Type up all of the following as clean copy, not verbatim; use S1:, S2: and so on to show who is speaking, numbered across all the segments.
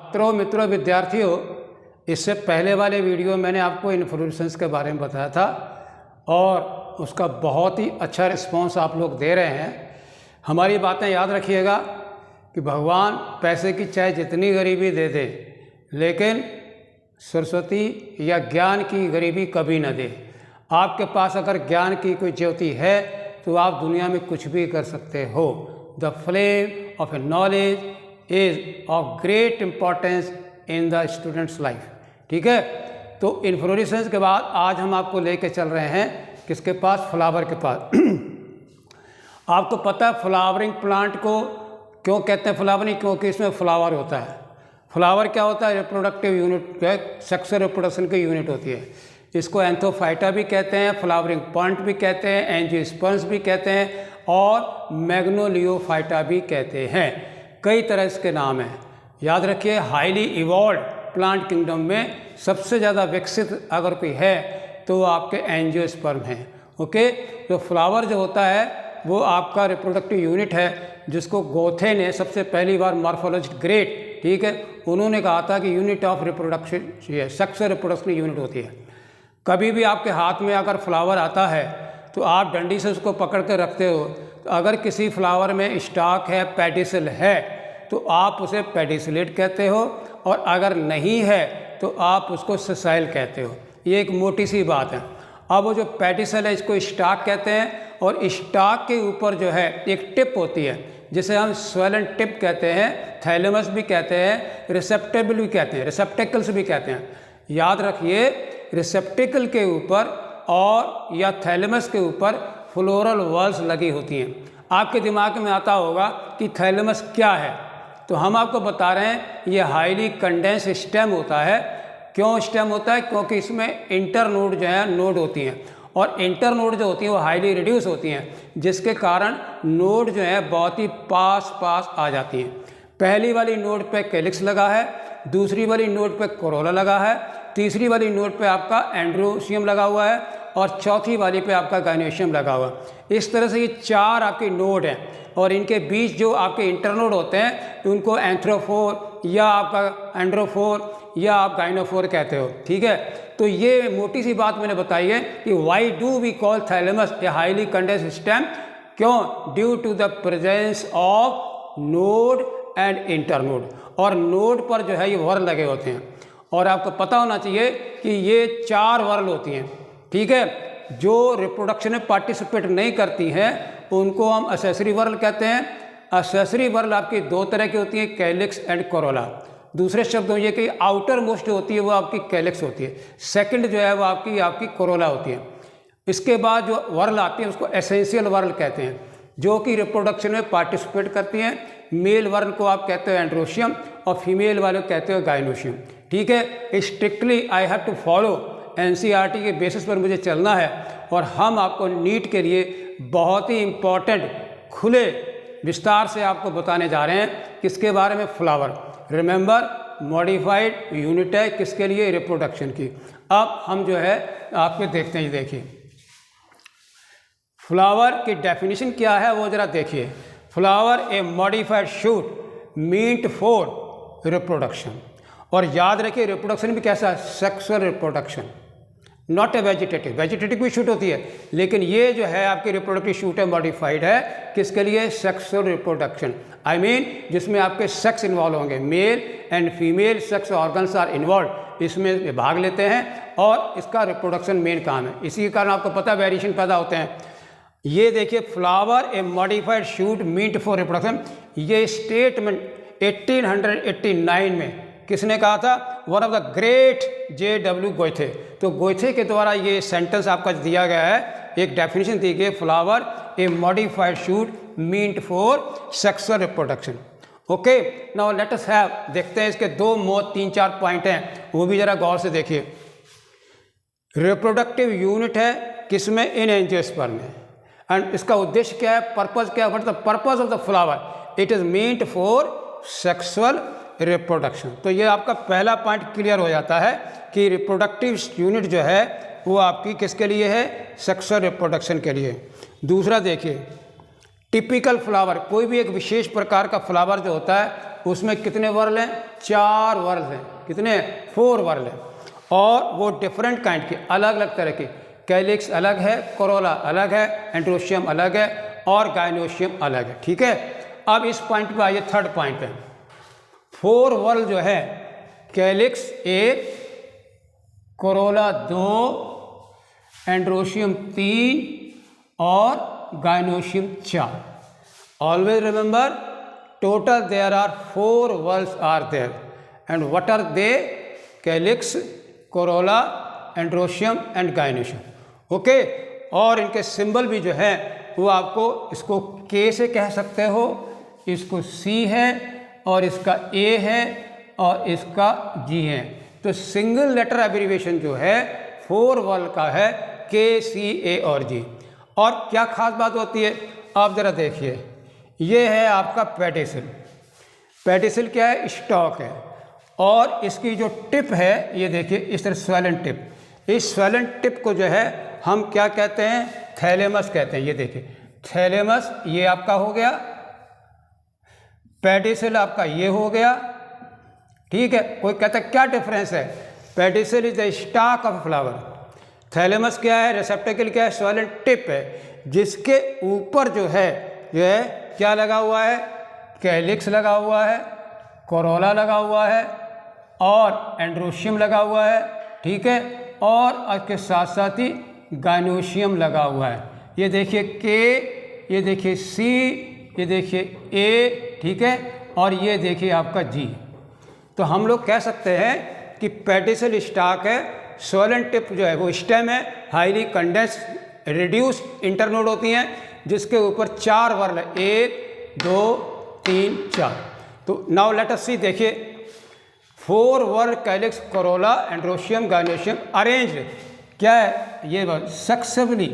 S1: छात्रों, मित्रों, विद्यार्थियों, इससे पहले वाले वीडियो में मैंने आपको इन्फ्लोरेसेंस के बारे में बताया था और उसका बहुत ही अच्छा रिस्पॉन्स आप लोग दे रहे हैं। हमारी बातें याद रखिएगा कि भगवान पैसे की चाहे जितनी गरीबी दे दे, लेकिन सरस्वती या ज्ञान की गरीबी कभी न दे। आपके पास अगर ज्ञान की कोई ज्योति है तो आप दुनिया में कुछ भी कर सकते हो। The flame of A knowledge is of great importance in the students life. ठीक है, तो इन्फ्लोरेसेंस के बाद आज हम आपको लेके चल रहे हैं किसके पास? फ्लावर के पास। आपको पता है फ्लावरिंग प्लांट को क्यों कहते हैं फ्लावरिंग? क्योंकि इसमें फ्लावर होता है। फ्लावर क्या होता है? रिप्रोडक्टिव यूनिट, सेक्सुअल रिप्रोडक्शन की यूनिट होती है। इसको एंथोफाइटा भी कहते हैं, फ्लावरिंग प्लांट भी कहते हैं, एंजियोस्पर्म्स भी कहते हैं और मैग्नोलियोफाइटा भी कहते हैं। कई तरह इसके नाम हैं, याद रखिए। हाईली इवॉल्व प्लांट किंगडम में सबसे ज़्यादा विकसित अगर कोई है तो आपके एंजियोस्पर्म हैं। ओके, तो फ्लावर जो होता है वो आपका रिप्रोडक्टिव यूनिट है, जिसको गोथे ने सबसे पहली बार मॉर्फोलॉजिस्ट ग्रेट, ठीक है, उन्होंने कहा था कि यूनिट ऑफ रिप्रोडक्शन ये सेक्सुअल रिप्रोडक्शन यूनिट होती है। कभी भी आपके हाथ में अगर फ्लावर आता है तो आप डंडी से उसको पकड़ कर रखते हो, तो अगर किसी फ्लावर में स्टॉक है, पेडिसल है, तो आप उसे पेडिसलेट कहते हो, और अगर नहीं है तो आप उसको सेसाइल कहते हो। ये एक मोटी सी बात है। अब वो जो पेडिसल है इसको स्टॉक कहते हैं, और स्टॉक के ऊपर जो है एक टिप होती है जिसे हम स्वेलन टिप कहते हैं, थैलेमस भी कहते हैं, रिसेप्टेबल भी कहते हैं, रिसेप्टेकल्स भी कहते हैं। याद रखिए, रिसेप्टिकल के ऊपर और या थैलेमस के ऊपर फ्लोरल वॉल्स लगी होती हैं। आपके दिमाग में आता होगा कि थैलेमस क्या है, तो हम आपको बता रहे हैं ये हाईली कंडेंस स्टेम होता है। क्यों स्टेम होता है? क्योंकि इसमें इंटरनोड जो है नोड होती हैं, और इंटरनोड जो होती हैं वो हाईली रिड्यूस होती हैं, जिसके कारण नोड जो है बहुत ही पास आ जाती हैं। पहली वाली नोड पे कैलिक्स लगा है, दूसरी वाली नोड पे कोरोला लगा है, तीसरी वाली नोड पे आपका एंड्रोशियम लगा हुआ है, और चौथी वाली पे आपका गाइनोशियम लगा हुआ है। इस तरह से ये चार आपके नोड हैं, और इनके बीच जो आपके इंटरनोड होते हैं उनको एंथ्रोफोर या आपका एंड्रोफोर या आप गाइनोफोर कहते हो। ठीक है, तो ये मोटी सी बात मैंने बताई है कि why do we call thalamus a highly condense stem? क्यों? Due to the presence of node and internode, और नोड पर जो है ये वर्ल लगे होते हैं। और आपको पता होना चाहिए कि ये चार वर्ल होती हैं। ठीक है, जो रिप्रोडक्शन में पार्टिसिपेट नहीं करती हैं उनको हम एक्सेसरी वर्ल कहते हैं। एक्सेसरी वर्ल आपकी दो तरह की होती है, कैलिक्स एंड कोरोला। दूसरे शब्दों ये कि आउटर मोस्ट जो होती है वो आपकी कैलिक्स होती है, सेकंड जो है वो आपकी कोरोला होती है। इसके बाद जो वर्ल आती है उसको एसेंशियल वर्ल कहते हैं, जो कि रिप्रोडक्शन में पार्टिसिपेट करती हैं। मेल वर्ल को आप कहते हो एंड्रोशियम, और फीमेल वाले कहते हो गाइनोशियम। ठीक है, strictly I have to follow NCERT के बेसिस पर मुझे चलना है, और हम आपको नीट के लिए बहुत ही इम्पॉर्टेंट खुले विस्तार से आपको बताने जा रहे हैं किसके बारे में? फ्लावर। रिमेंबर, मॉडिफाइड यूनिट है किसके लिए? रिप्रोडक्शन की। अब हम जो है आपको देखते हैं, देखिए फ्लावर की डेफिनेशन क्या है वो जरा देखिए। Flower a modified shoot meant for reproduction. और याद रखिए रिप्रोडक्शन भी कैसा है? Sexual reproduction, not a vegetative. Vegetative भी शूट होती है, लेकिन ये जो है आपकी रिप्रोडक्टिव शूट है, मॉडिफाइड है किसके लिए? Sexual reproduction. आई मीन जिसमें आपके सेक्स इन्वॉल्व होंगे, male and female sex organs are involve, इसमें भाग लेते हैं, और इसका रिप्रोडक्शन मेन काम है। इसी के कारण आपको पता वेरिएशन पैदा होते हैं। ये देखिए, flower a modified shoot meant for reproduction, ये स्टेटमेंट 1889 में किसने कहा था? One of the great J.W. Goethe. तो गोयथे के द्वारा ये सेंटेंस आपका दिया गया है, एक डेफिनेशन दी गई, flower a modified shoot meant for sexual reproduction. Okay, now let us have, देखते हैं इसके दो 3-4 पॉइंट हैं, वो भी जरा गौर से देखिए। रिप्रोडक्टिव यूनिट है किसमें? इन एंजियोस्पर्म में। एंड इसका उद्देश्य क्या है? पर्पज क्या है? What is the purpose of the flower? It is meant for sexual reproduction. तो ये आपका पहला पॉइंट क्लियर हो जाता है कि रिप्रोडक्टिव यूनिट जो है वो आपकी किसके लिए है? सेक्सुअल रिप्रोडक्शन के लिए। दूसरा देखिए, टिपिकल फ्लावर, कोई भी एक विशेष प्रकार का फ्लावर जो होता है उसमें कितने वर्ल हैं? 4 वर्ल हैं। कितने? 4 वर्ल हैं। और वो डिफरेंट काइंड के, अलग अलग तरह के, कैलिक्स अलग है, कोरोला अलग है, एंड्रोशियम अलग है और गाइनोशियम अलग है। ठीक है, अब इस पॉइंट पे आइए, थर्ड पॉइंट पे। 4 वर्ल जो है, कैलिक्स 1, कोरोला 2, एंड्रोशियम 3 और gynoecium 4। Always remember, total there are 4 whorls are there and what are they? Calyx, corolla, androecium and gynoecium. Okay, और इनके सिंबल भी जो है वो आपको, इसको के से कह सकते हो, इसको सी है और इसका ए है और इसका जी है। तो सिंगल लेटर एब्रीविएशन जो है 4 वर्ल का है, के, सी, ए और जी। और क्या खास बात होती है, आप ज़रा देखिए, ये है आपका पेडिसल। पेडिसल क्या है? स्टॉक है। और इसकी जो टिप है, ये देखिए इस तरह स्वेलन टिप। इस स्वेलन टिप को जो है हम क्या कहते हैं? थैलेमस कहते हैं। ये देखिए थैलेमस, ये आपका हो गया, पेडिसल आपका ये हो गया। ठीक है, कोई कहता है क्या डिफरेंस है? Pedicel is the stock of flower, thalamus क्या है? रिसेप्टेकल क्या है? स्वेलन टिप है, जिसके ऊपर जो है क्या लगा हुआ है? कैलिक्स लगा हुआ है, कोरोला लगा हुआ है और एंड्रोशियम लगा हुआ है। ठीक है, और इसके साथ साथ ही गाइनोशियम लगा हुआ है। ये देखिए के, ये देखिए सी, ये देखिए ए। ठीक है, और ये देखिए आपका जी। तो हम लोग कह सकते हैं कि पेडिसल स्टॉक है, स्वेलन टिप जो है वो स्टेम है, हाईली कंडेंस रिड्यूस्ड इंटरनोड होती हैं, जिसके ऊपर 4 वर्ल है, 1, 2, 3, 4। तो नाउ लेट अस सी, देखिए 4 whorl calyx, corolla, androecium, gynoecium arranged क्या है? ये सक्सेसफुली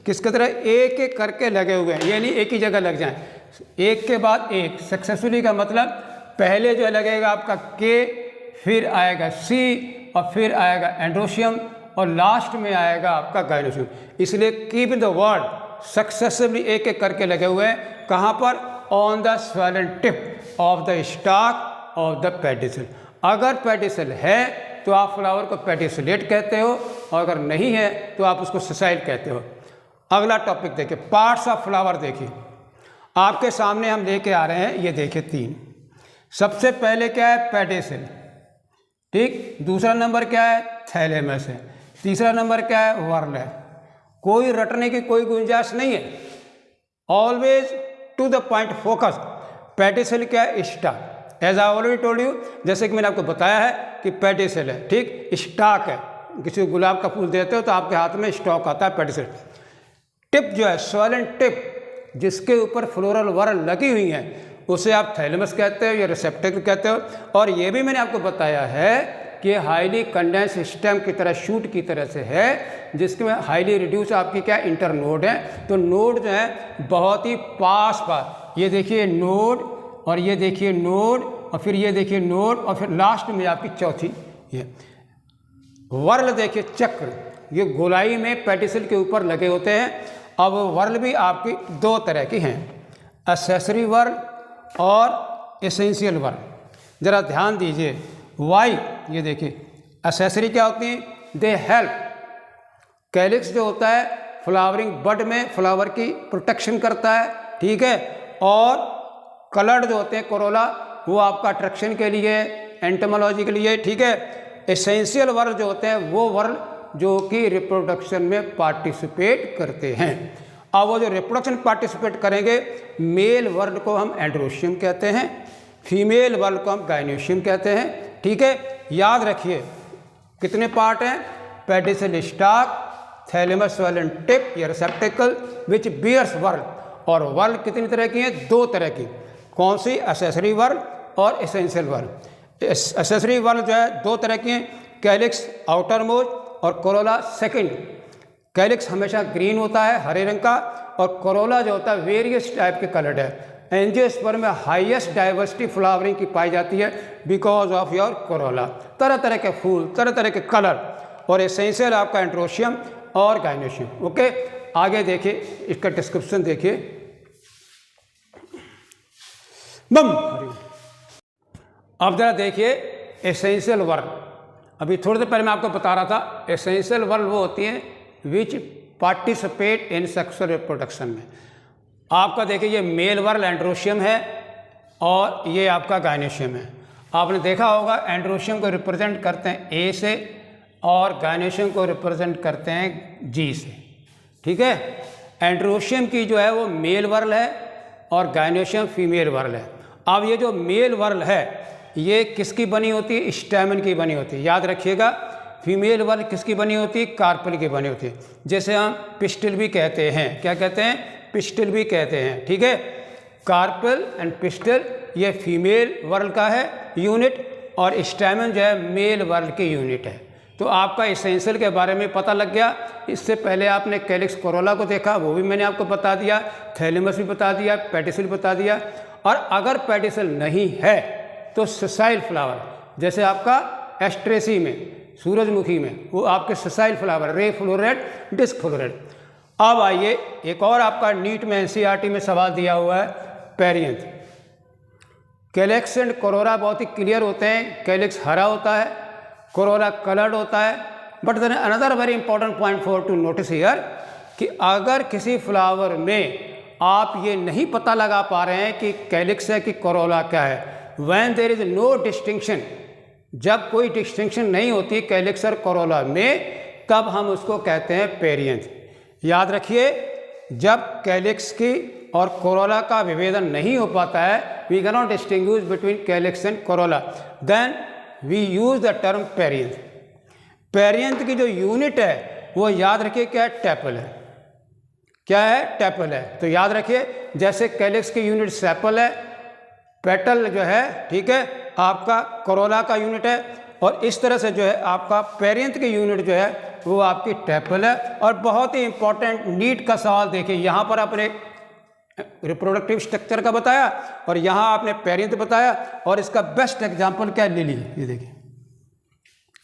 S1: किसकी तरह एक एक करके लगे हुए हैं, ये नहीं एक ही जगह लग जाएं, एक के बाद एक। सक्सेसफुली का मतलब पहले जो लगेगा आपका के, फिर आएगा सी और फिर आएगा एंड्रोशियम और लास्ट में आएगा आपका गाइनोशियम। इसलिए कीप द वर्ड सक्सेसिवली एक एक करके लगे हुए हैं। कहाँ पर? On the swollen tip of the stock of the pedicel. अगर पेडिसल है तो आप फ्लावर को पेडिसलेट कहते हो, और अगर नहीं है तो आप उसको सेसाइल कहते हो। अगला टॉपिक देखिए, पार्ट्स ऑफ फ्लावर। देखिए आपके सामने हम लेके आ रहे हैं, ये देखिए 3। सबसे पहले क्या है? पेडिसल। ठीक, दूसरा नंबर क्या है? थैलेमस है। तीसरा नंबर क्या है? वर्ल है। कोई रटने की कोई गुंजाइश नहीं है, always to the point focus. Pedicel क्या है? Stalk. As I already told you, जैसे कि मैंने आपको बताया है कि पेडिसल है, ठीक, स्टॉक है। किसी को गुलाब का फूल देते हो तो आपके हाथ में स्टॉक आता है, पेडिसल। टिप जो है, स्वेलन टिप, जिसके ऊपर फ्लोरल वर्ल लगी हुई है, उसे आप थैलेमस कहते हो या रिसेप्टेकल कहते हो। और ये भी मैंने आपको बताया है कि हाईली कंडेंस स्टेम की तरह, शूट की तरह से है, जिसमें हाईली रिड्यूस आपकी क्या इंटरनोड है। तो नोड जो है बहुत ही पास पास, ये देखिए नोड और ये देखिए नोड और फिर ये देखिए नोड और फिर लास्ट में आपकी चौथी ये वर्ल। देखिए चक्र, ये गोलाई में पेडिसल के ऊपर लगे होते हैं। अब वर्ल भी आपकी 2 तरह की हैं, एक्सेसरी वर्ल और एसेंशियल वर्ल। ज़रा ध्यान दीजिए, वाई, ये देखिए एक्सेसरी क्या होती है? They help. कैलिक्स जो होता है फ्लावरिंग बड में फ्लावर की प्रोटेक्शन करता है, ठीक है। और कलर्ड जो होते हैं कोरोला, वो आपका अट्रैक्शन के लिए, एंटोमोलॉजी के लिए, ठीक है। एसेंशियल वर्ल जो होते हैं वो वर्ल जो कि रिप्रोडक्शन में पार्टिसिपेट करते हैं। अब वो जो रिप्रोडक्शन पार्टिसिपेट करेंगे, मेल वर्ल को हम एंड्रोशियम कहते हैं, फीमेल वर्ल को हम गाइनोशियम कहते हैं, ठीक है। याद रखिए कितने पार्ट हैं? Pedicel stock, thalamus swollen tip या रिसेप्टेकल विच बियर्स वर्ल। और वर्ल कितनी तरह की हैं? 2 तरह की। कौन सी? एक्सेसरी वर्ल और एसेंशियल वर्ल। एक्सेसरी वर्ल जो है 2 तरह की हैं, कैलिक्स आउटर मोस्ट और कोरोला सेकंड। कैलिक्स हमेशा ग्रीन होता है, हरे रंग का, और कोरोला जो होता है वेरियस टाइप के कलर्ड है। एंजियोस्पर्म में हाईएस्ट डाइवर्सिटी फ्लावरिंग की पाई जाती है बिकॉज ऑफ योर कोरोला। तरह तरह के फूल, तरह तरह के कलर। और एसेंशियल आपका एंड्रोशियम और गाइनोशियम। ओके, आगे देखिए, इसका डिस्क्रिप्शन देखिए। बम। अब जरा देखिए एसेंशियल वर्ब। अभी थोड़ी देर पहले मैं आपको बता रहा था एसेंशियल वर्ब वो होती हैं विच पार्टिसिपेट इन सेक्सुअल रिप्रोडक्शन में। आपका देखिए ये मेल वर्ब एंड्रोशियम है और ये आपका गायनेशियम है। आपने देखा होगा एंड्रोशियम को रिप्रेजेंट करते हैं ए से और गायनेशियम को रिप्रेजेंट करते हैं जी से। ठीक है, एंड्रोशियम की जो है वो मेल वर्ल है और गायनेशियम फीमेल वर्ल है। अब ये जो मेल वर्ल है ये किसकी बनी होती है? स्टैमेन की बनी होती है। याद रखिएगा, फीमेल वर्ल किसकी बनी होती है? कार्पल की बनी होती है, जैसे हम पिस्टिल भी कहते हैं। क्या कहते हैं? पिस्टिल भी कहते हैं। ठीक है, कार्पल एंड पिस्टिल ये फीमेल वर्ल का है यूनिट और स्टैमेन जो है मेल वर्ल की यूनिट है। तो आपका एसेंशियल के बारे में पता लग गया। इससे पहले आपने कैलिक्स कोरोला को देखा, वो भी मैंने आपको बता दिया, थैलेमस भी बता दिया, पेडिसिल बता दिया। और अगर पेडिसिल नहीं है तो सेसाइल फ्लावर, जैसे आपका एस्ट्रेसी में, सूरजमुखी में, वो आपके sessile flower, ray floret, disc floret. अब आइए एक और आपका नीट में एनसीईआरटी में सवाल दिया हुआ है पेरियंथ। कैलिक्स एंड कोरोला बहुत ही क्लियर होते हैं। कैलिक्स हरा होता है, कोरोला कलर्ड होता है। But then another very important point for to notice here कि अगर किसी फ्लावर में आप ये नहीं पता लगा पा रहे हैं कि कैलिक्स है कि कोरोला क्या है, when there is no distinction, जब कोई डिस्टिंक्शन नहीं होती कैलिक्स और कोरोला में, तब हम उसको कहते हैं पेरियंथ। याद रखिए, जब कैलिक्स की और कोरोला का विभेदन नहीं हो पाता है, we cannot distinguish between calyx and corolla, then we use the term perianth. Perianth की जो यूनिट है वो याद रखिए क्या है? टैपल है। क्या है? टैपल है। तो याद रखिए, जैसे कैलिक्स की यूनिट सेपल है, पेटल जो है, ठीक है, आपका कोरोला का यूनिट है, और इस तरह से जो है आपका पेरियंथ की यूनिट जो है वो आपकी टैपल है। और बहुत ही इंपॉर्टेंट नीट का सवाल देखिए, यहाँ पर आपने रिप्रोडक्टिव स्ट्रक्चर का बताया और यहाँ आपने पेरियंथ बताया, और इसका बेस्ट एग्जांपल क्या है? लिली। ये देखिए,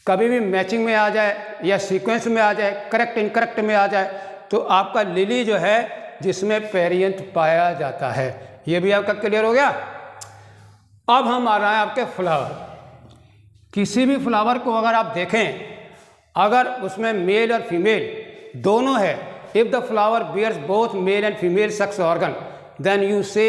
S1: कभी भी मैचिंग में आ जाए या सीक्वेंस में आ जाए, करेक्ट इनकरेक्ट में आ जाए, तो आपका लिली जो है जिसमें पेरियंथ पाया जाता है। ये भी आपका क्लियर हो गया। अब हम आ रहे हैं आपके फ्लावर। किसी भी फ्लावर को अगर आप देखें, अगर उसमें मेल और फीमेल दोनों है, if the flower bears both male and female sex organ, then you say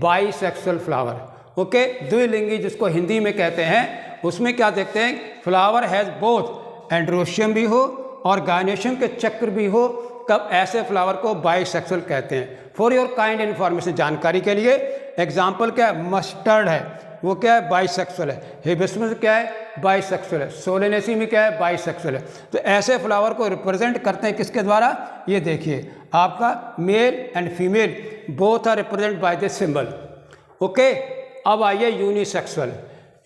S1: bisexual flower. Okay, द्विलिंगी जिसको हिंदी में कहते हैं, उसमें क्या देखते हैं? फ्लावर हैज़ बोथ एंड्रोशियम भी हो और गायनेशियम के चक्र भी हो, तब ऐसे फ्लावर को बाईसेक्सुअल कहते हैं। फॉर योर काइंड इन्फॉर्मेशन, जानकारी के लिए, एग्जाम्पल क्या है? मस्टर्ड है, वो क्या है? बाईसेक्सुअल है। हिबिस्कस क्या है? बाईसेक्सुअल है। सोलेनेसी में क्या है? बाईसेक्सुअल है। तो ऐसे फ्लावर को रिप्रेजेंट करते हैं किसके द्वारा? ये देखिए, आपका male and female both are represent by this symbol. Okay, अब आइए यूनिसेक्सुअल।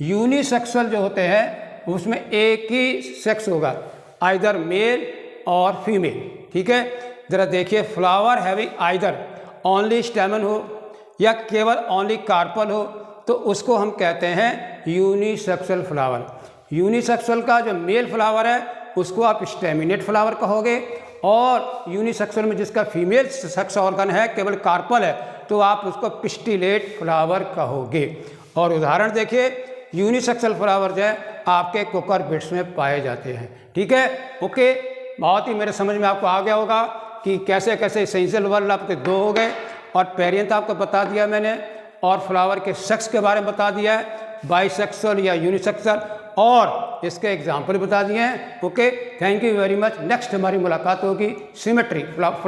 S1: यूनिसेक्सुअल जो होते हैं उसमें एक ही सेक्स होगा, आइदर मेल और फीमेल। ठीक है, जरा देखिए, flower having either only stamen हो या केवल ओनली कार्पल हो, तो उसको हम कहते हैं यूनिसेक्सुअल फ्लावर। यूनिसेक्सुअल का जो मेल फ्लावर है उसको आप स्टेमिनेट फ्लावर कहोगे, और यूनिसेक्सुअल में जिसका फीमेल सेक्स ऑर्गन है, केवल कार्पल है, तो आप उसको पिस्टिलेट फ्लावर कहोगे। और उदाहरण देखिए, यूनिसेक्सुअल फ्लावर जो है आपके कुकुरबिट्स में पाए जाते हैं। ठीक है, ओके, बहुत ही मेरे समझ में आपको आ गया होगा कि कैसे कैसे एसेंशियल वर्ड आपके दो हो गए, और पेरियंथ आपको बता दिया मैंने, और फ्लावर के सेक्स के बारे में बता दिया है, बाईसेक्सुअल या यूनिसेक्सुअल, और इसके एग्जाम्पल बता दिए हैं। Okay, thank you very much. Next हमारी मुलाकात होगी सिमेट्री फ्लावर।